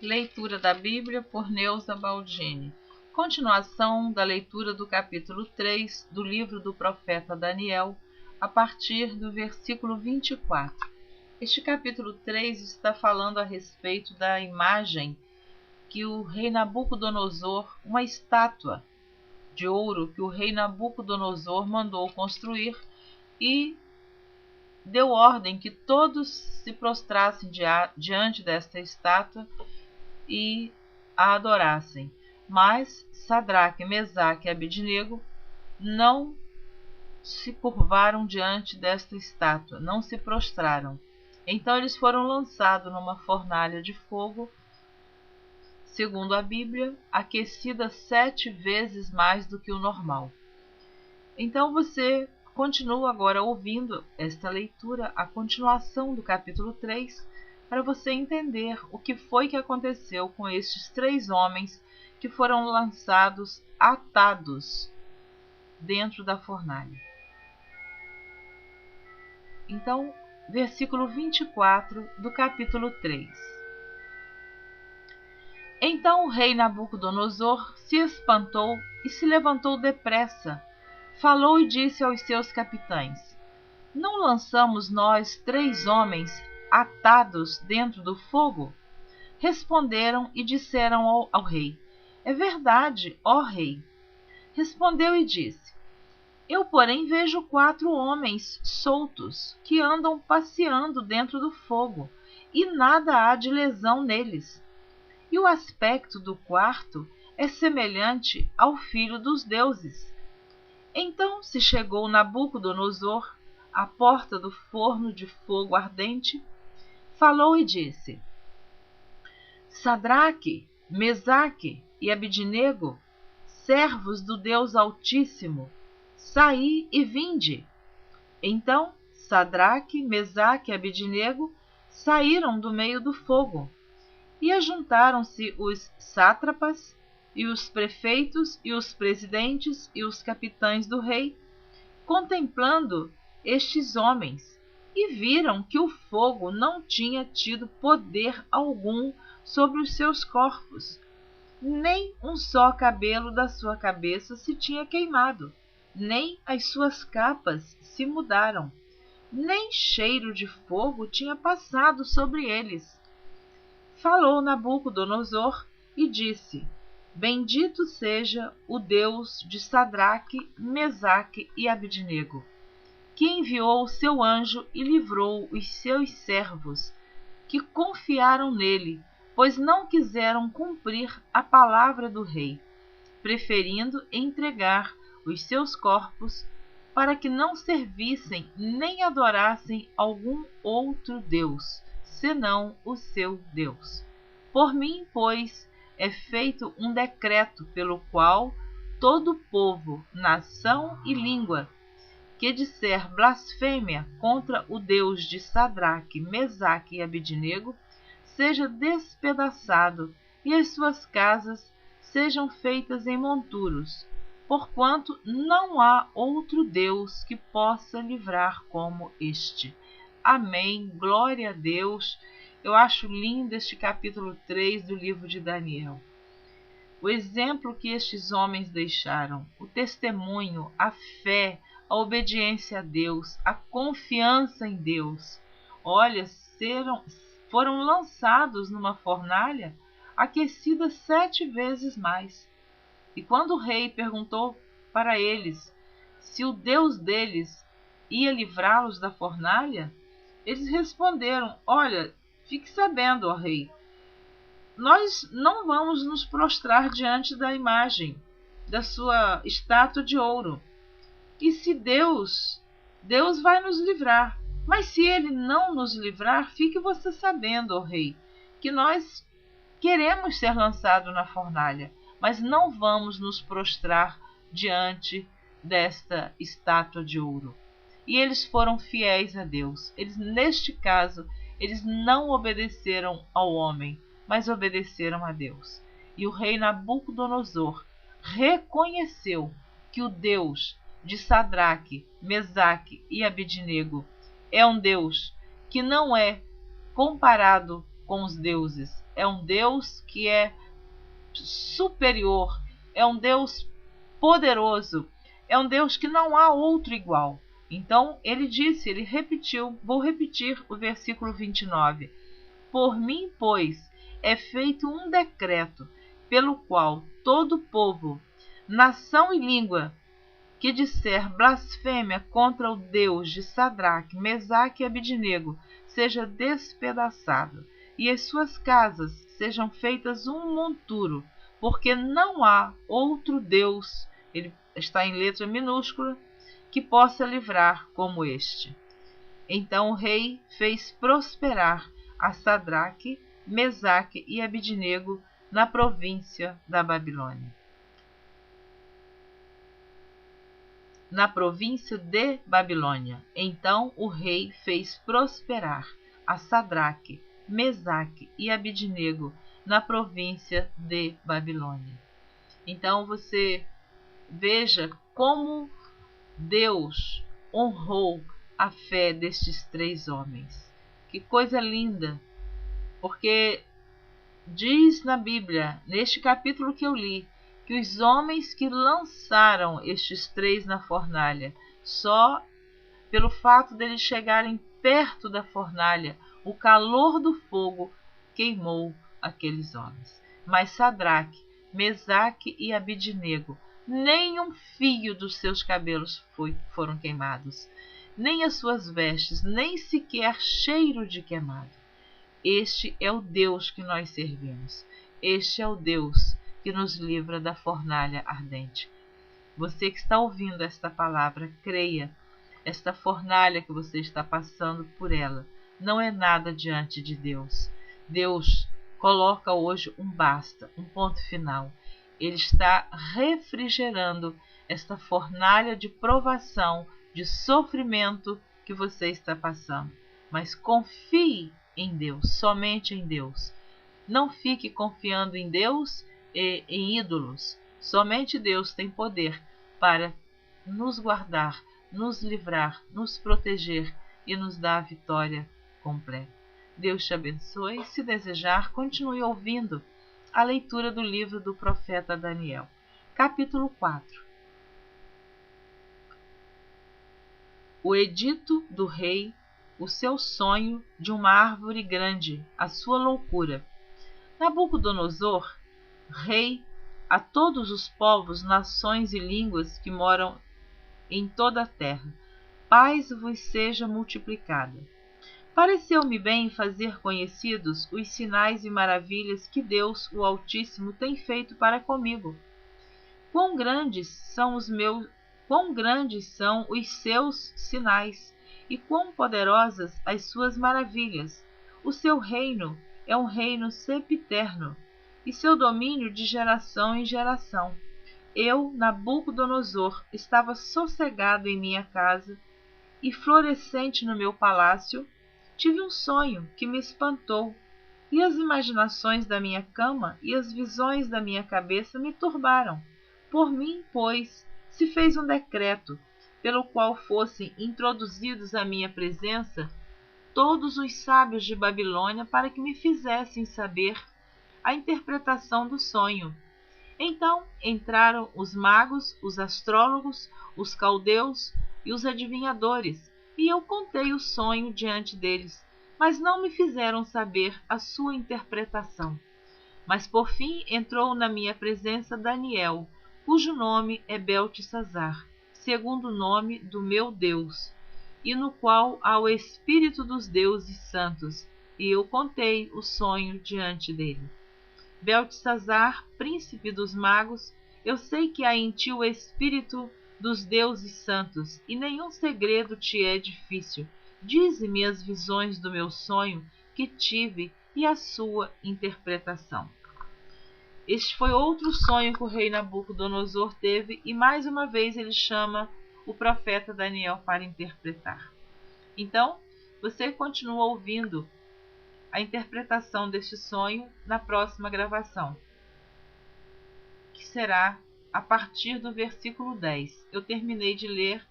Leitura da Bíblia por Neuza Baldini. Continuação da leitura do capítulo 3 do livro do profeta Daniel, a partir do versículo 24. Este capítulo 3 está falando a respeito da imagem que o rei Nabucodonosor, uma estátua de ouro que o rei Nabucodonosor mandou construir e deu ordem que todos se prostrassem diante desta estátua e a adorassem. Mas Sadraque, Mesaque e Abednego não se curvaram diante desta estátua, não se prostraram. Então eles foram lançados numa fornalha de fogo, segundo a Bíblia, aquecida 7 vezes mais do que o normal. Então você continua agora ouvindo esta leitura, a continuação do capítulo 3, para você entender o que foi que aconteceu com estes 3 homens que foram lançados atados dentro da fornalha. Então, versículo 24 do capítulo 3. Então o rei Nabucodonosor se espantou e se levantou depressa. Falou e disse aos seus capitães: Não lançamos nós 3 homens atados dentro do fogo? Responderam e disseram ao rei: É verdade, ó rei. Respondeu e disse: Eu, porém, vejo 4 homens soltos que andam passeando dentro do fogo, e nada há de lesão neles. E o aspecto do quarto é semelhante ao filho dos deuses. Então se chegou Nabucodonosor à porta do forno de fogo ardente, falou e disse: Sadraque, Mesaque e Abednego, servos do Deus Altíssimo, saí e vinde. Então Sadraque, Mesaque e Abednego saíram do meio do fogo, e ajuntaram-se os sátrapas, e os prefeitos, e os presidentes, e os capitães do rei, contemplando estes homens, e viram que o fogo não tinha tido poder algum sobre os seus corpos, nem um só cabelo da sua cabeça se tinha queimado, nem as suas capas se mudaram, nem cheiro de fogo tinha passado sobre eles. Falou Nabucodonosor e disse: Bendito seja o Deus de Sadraque, Mesaque e Abednego, que enviou o seu anjo e livrou os seus servos, que confiaram nele, pois não quiseram cumprir a palavra do rei, preferindo entregar os seus corpos para que não servissem nem adorassem algum outro Deus, senão o seu Deus. Por mim, pois, é feito um decreto pelo qual todo povo, nação e língua que disser blasfêmia contra o Deus de Sadraque, Mesaque e Abednego seja despedaçado e as suas casas sejam feitas em monturos, porquanto não há outro Deus que possa livrar como este. Amém. Glória a Deus. Eu acho lindo este capítulo 3 do livro de Daniel. O exemplo que estes homens deixaram, o testemunho, a fé, a obediência a Deus, a confiança em Deus. Olha, foram lançados numa fornalha aquecida 7 vezes mais. E quando o rei perguntou para eles se o Deus deles ia livrá-los da fornalha, eles responderam: Olha, fique sabendo, ó rei, nós não vamos nos prostrar diante da imagem da sua estátua de ouro. E se Deus vai nos livrar. Mas se ele não nos livrar, fique você sabendo, ó rei, que nós queremos ser lançados na fornalha, mas não vamos nos prostrar diante desta estátua de ouro. E eles foram fiéis a Deus. Neste caso, eles não obedeceram ao homem, mas obedeceram a Deus. E o rei Nabucodonosor reconheceu que o Deus de Sadraque, Mesaque e Abednego é um Deus que não é comparado com os deuses. É um Deus que é superior, é um Deus poderoso, é um Deus que não há outro igual. Então ele disse, ele repetiu, vou repetir o versículo 29. Por mim, pois, é feito um decreto, pelo qual todo povo, nação e língua, que disser blasfêmia contra o Deus de Sadraque, Mesaque e Abidnego, seja despedaçado, e as suas casas sejam feitas um monturo, porque não há outro Deus, ele está em letra minúscula, que possa livrar como este. Então o rei fez prosperar a Sadraque, Mesaque e Abidnego na província da Babilônia. Na província de Babilônia. Então o rei fez prosperar a Sadraque, Mesaque e Abidnego na província de Babilônia. Então você veja como Deus honrou a fé destes 3 homens. Que coisa linda! Porque diz na Bíblia, neste capítulo que eu li, que os homens que lançaram estes 3 na fornalha, só pelo fato deles chegarem perto da fornalha, o calor do fogo queimou aqueles homens. Mas Sadraque, Mesaque e Abidnego, nem um fio dos seus cabelos foram queimados, nem as suas vestes, nem sequer cheiro de queimado. Este é o Deus que nós servimos. Este é o Deus que nos livra da fornalha ardente. Você que está ouvindo esta palavra, creia. Esta fornalha que você está passando por ela não é nada diante de Deus. Deus coloca hoje um basta, um ponto final. Ele está refrigerando esta fornalha de provação, de sofrimento que você está passando. Mas confie em Deus, somente em Deus. Não fique confiando em Deus e em ídolos. Somente Deus tem poder para nos guardar, nos livrar, nos proteger e nos dar a vitória completa. Deus te abençoe. Se desejar, continue ouvindo a leitura do livro do profeta Daniel. Capítulo 4. O edito do rei, o seu sonho de uma árvore grande, a sua loucura. Nabucodonosor, rei, a todos os povos, nações e línguas que moram em toda a terra, paz vos seja multiplicada. Pareceu-me bem fazer conhecidos os sinais e maravilhas que Deus, o Altíssimo, tem feito para comigo. Quão grandes são os seus sinais, e quão poderosas as suas maravilhas. O seu reino é um reino sempiterno, e seu domínio de geração em geração. Eu, Nabucodonosor, estava sossegado em minha casa, e florescente no meu palácio, tive um sonho que me espantou, e as imaginações da minha cama e as visões da minha cabeça me turbaram. Por mim, pois, se fez um decreto, pelo qual fossem introduzidos à minha presença todos os sábios de Babilônia, para que me fizessem saber a interpretação do sonho. Então entraram os magos, os astrólogos, os caldeus e os adivinhadores, e eu contei o sonho diante deles, mas não me fizeram saber a sua interpretação. Mas por fim entrou na minha presença Daniel, cujo nome é Beltesazar, segundo o nome do meu Deus, e no qual há o espírito dos deuses santos, e eu contei o sonho diante dele. Beltesazar, príncipe dos magos, eu sei que há em ti o espírito dos deuses santos, e nenhum segredo te é difícil. Dize-me as visões do meu sonho que tive e a sua interpretação. Este foi outro sonho que o rei Nabucodonosor teve, e mais uma vez ele chama o profeta Daniel para interpretar. Então, você continua ouvindo a interpretação deste sonho na próxima gravação, que será a partir do versículo 10. Eu terminei de ler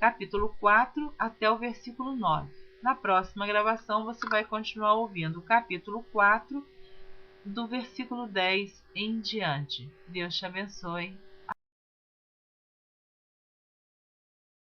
capítulo 4 até o versículo 9. Na próxima gravação você vai continuar ouvindo o capítulo 4, do versículo 10 em diante. Deus te abençoe.